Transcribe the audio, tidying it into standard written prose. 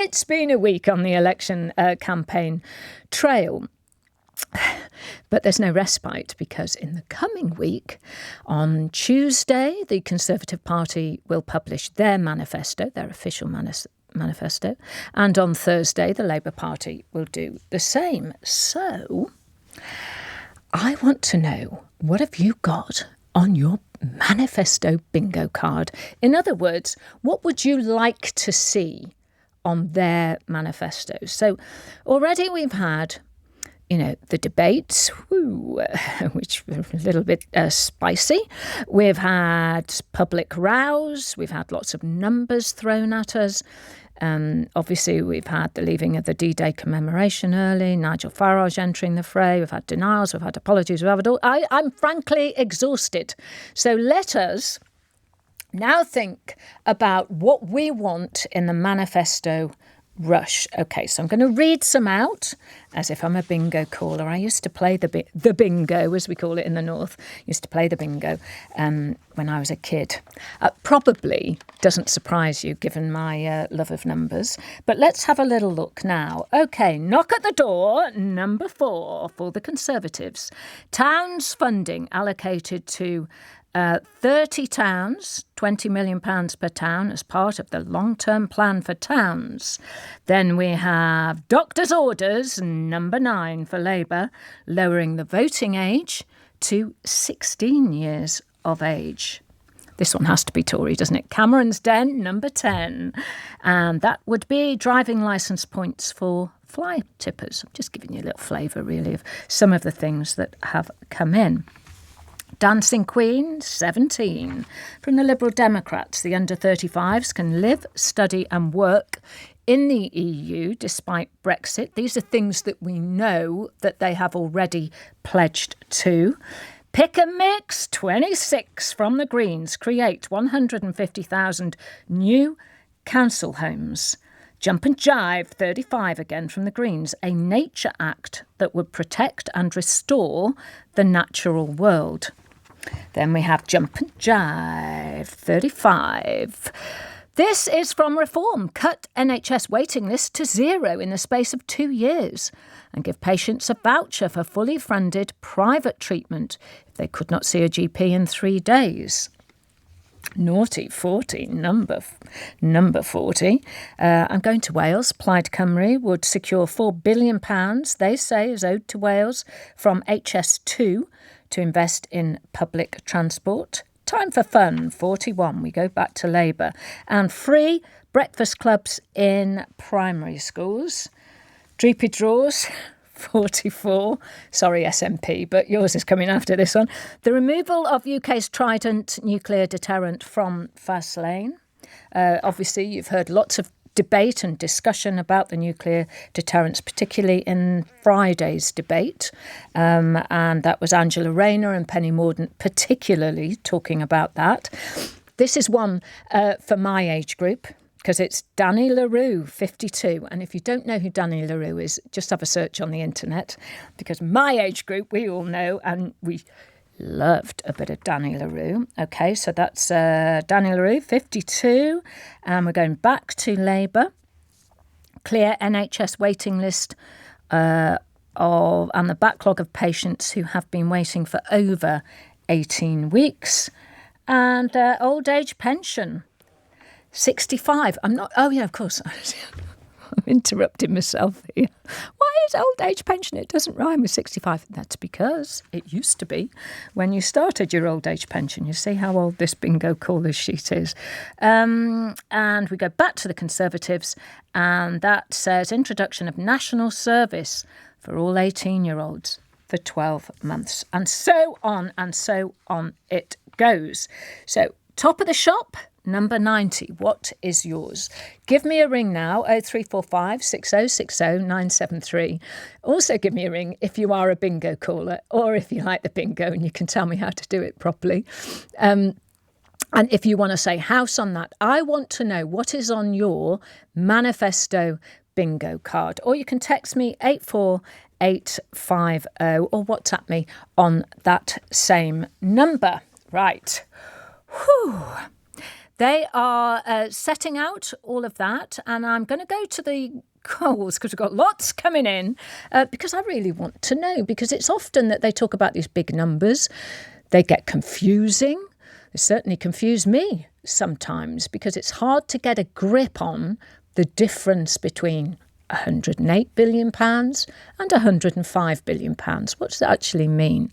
It's been a week on the election campaign trail. But there's no respite because in the coming week, on Tuesday, the Conservative Party will publish their manifesto, their official manifesto. And on Thursday, the Labour Party will do the same. So I want to know, what have you got on your manifesto bingo card? In other words, what would you like to see on their manifesto? So already we've had, the debates, which were a little bit spicy. We've had public rows. We've had lots of numbers thrown at us. Obviously, we've had the leaving of the D-Day commemoration early, Nigel Farage entering the fray. We've had denials. We've had apologies. We've had it all. I'm frankly exhausted. So let us now think about what we want in the manifesto rush. Okay, so I'm going to read some out as if I'm a bingo caller. I used to play the bingo, as we call it in the north. Used to play the bingo when I was a kid. Probably doesn't surprise you given my love of numbers. But let's have a little look now. Okay, knock at the door, number 4 for the Conservatives. Towns funding allocated to 30 towns, £20 million per town as part of the long-term plan for towns. Then we have doctor's orders, number 9 for Labour, lowering the voting age to 16 years of age. This one has to be Tory, doesn't it? Cameron's Den, number 10. And that would be driving licence points for fly tippers. I'm just giving you a little flavour, really, of some of the things that have come in. Dancing Queen, 17. From the Liberal Democrats, the under-35s can live, study and work in the EU despite Brexit. These are things that we know that they have already pledged to. Pick a Mix, 26. From the Greens, create 150,000 new council homes. Jump and Jive, 35 again from the Greens, a nature act that would protect and restore the natural world. Then we have Jump and Jive, 35. This is from Reform. Cut NHS waiting list to 0 in the space of 2 years and give patients a voucher for fully funded private treatment if they could not see a GP in 3 days. Naughty 40, number 40. I'm going to Wales. Plaid Cymru would secure £4 billion, they say, is owed to Wales from HS2 to invest in public transport. Time for Fun, 41. We go back to Labour. And free breakfast clubs in primary schools. Dreepy Draws, 44. Sorry, SNP, but yours is coming after this one. The removal of UK's Trident nuclear deterrent from Fast Lane. Obviously, you've heard lots of debate and discussion about the nuclear deterrents, particularly in Friday's debate. And that was Angela Rayner and Penny Mordaunt particularly talking about that. This is one for my age group, because it's Danny LaRue, 52. And if you don't know who Danny LaRue is, just have a search on the internet, because my age group, we all know, and we loved a bit of Danny LaRue. Okay, so that's Danny LaRue, 52. And we're going back to Labour. Clear NHS waiting list and the backlog of patients who have been waiting for over 18 weeks. And old age pension, 65. Of course. I'm interrupting myself here. Why is old age pension? It doesn't rhyme with 65. That's because it used to be when you started your old age pension. You see how old this bingo caller sheet is. And we go back to the Conservatives, and that says introduction of national service for all 18-year-olds for 12 months. And so on it goes. So top of the shop, number 90. What is yours? Give me a ring now, 0345 6060 973. Also give me a ring if you are a bingo caller, or if you like the bingo and you can tell me how to do it properly. And if you want to say house on that, I want to know what is on your manifesto bingo card. Or you can text me 84850 or WhatsApp me on that same number. Right. Whew. They are setting out all of that, and I'm going to go to the calls because we've got lots coming in because I really want to know, because it's often that they talk about these big numbers. They get confusing. They certainly confuse me sometimes because it's hard to get a grip on the difference between £108 billion and £105 billion. What does that actually mean?